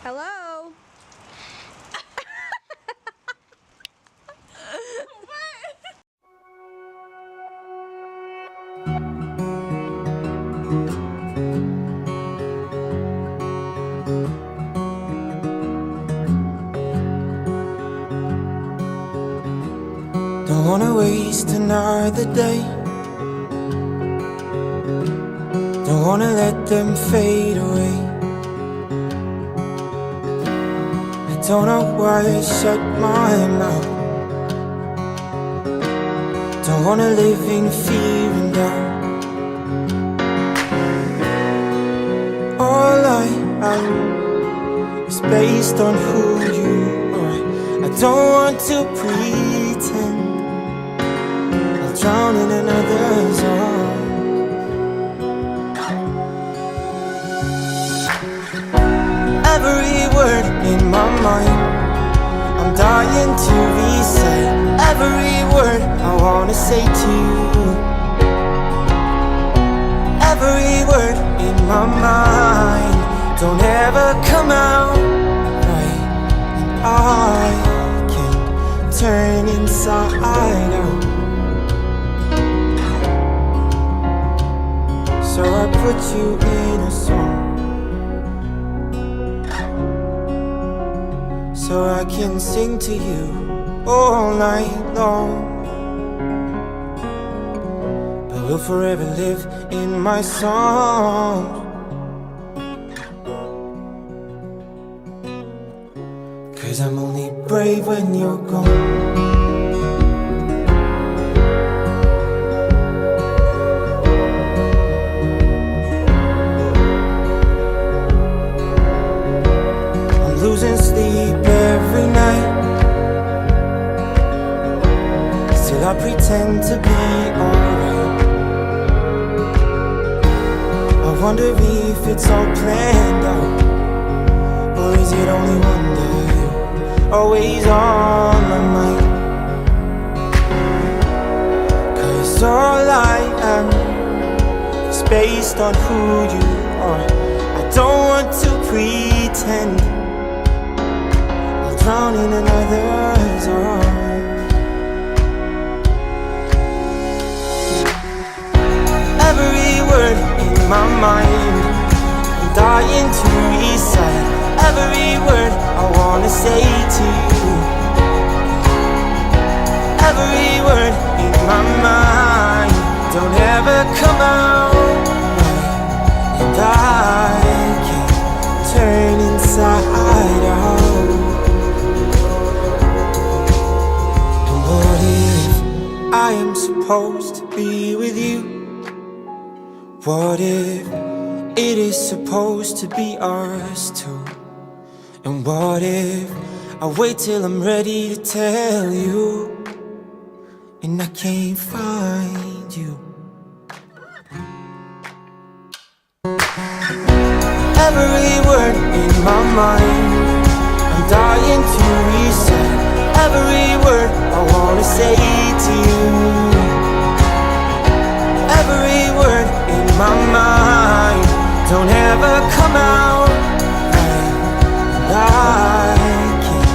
Hello? Don't wanna waste another day. Don't wanna let them fade away. I don't know why I shut my mouth. Don't wanna live in fear and doubt. All I am is based on who you are. I don't want to pretend I'll drown in another's arms. Every word in my mind, I'm dying to recite. Every word I wanna say to you. Every word in my mind don't ever come out right. And I can turn inside out. So I put you in a song, so I can sing to you all night long. But we'll forever live in my songs. 'Cause I'm only brave when you're gone. Losing sleep every night, still I pretend to be alright. I wonder if it's all planned out, or is it only one day, always on my mind? 'Cause all I am is based on who you are. I don't want to pretend drown in another's arms. Every word in my mind, I'm dying to recite. Every word I wanna say to you. Every word in my mind don't ever come out right. And I can turn inside out. What if I am supposed to be with you? What if it is supposed to be us two? And what if I wait till I'm ready to tell you, and I can't find you? Every word in my mind, I'm dying to recite. Every word I wanna say to you. Every word in my mind don't ever come out right. And I can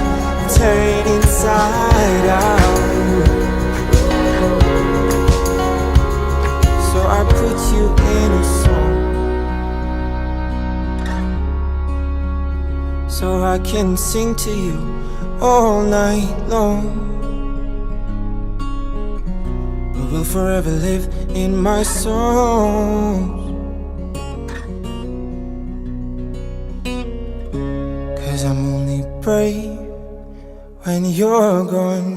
turn inside out. So I put you in a song, so I can sing to you all night long. But we'll forever live in my songs. 'Cause I'm only brave when you're gone.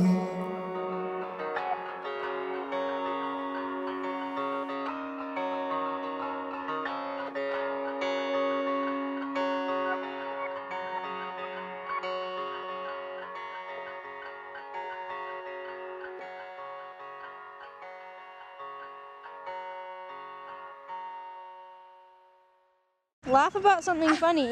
Laugh about something funny.